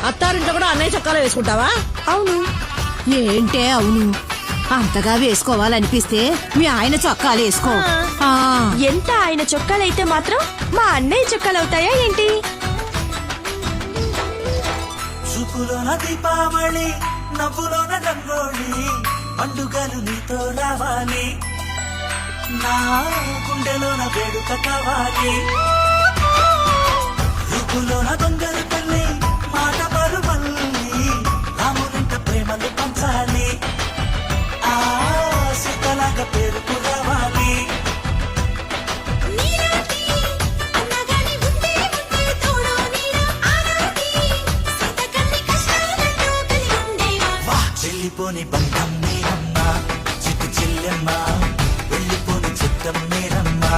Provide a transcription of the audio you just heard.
అత్తారింట్లో కూడా అన్నయ్య చొక్కాలు వేసుకుంటావా? అవును. ఏంటే అవును? అంతగా వేసుకోవాలనిపిస్తే మీ ఆయన చొక్కాలు వేసుకో. ఎంత ఆయన చొక్కాలైతే మాత్రం మా అన్నయ్య చొక్కాలు అవుతాయా ఏంటి? చూపులోన దీపావళి, నవ్వులోన రంగోళి, పండుగలు నీతో రావాలి, నా గుండెలోన వేడుక కావాలి. రూపులోన బంగారు తల్లి, మాట పరుమల్లి, రామునింట ప్రేమలు పంచాలి, ఆ సీతలాగా పేరుకు రావాలి. వెళ్ళిపోని బంధం మీరమ్మా, చిట్టి చెల్లెమ్మ, వెళ్ళిపోని చిత్తం మీరమ్మా.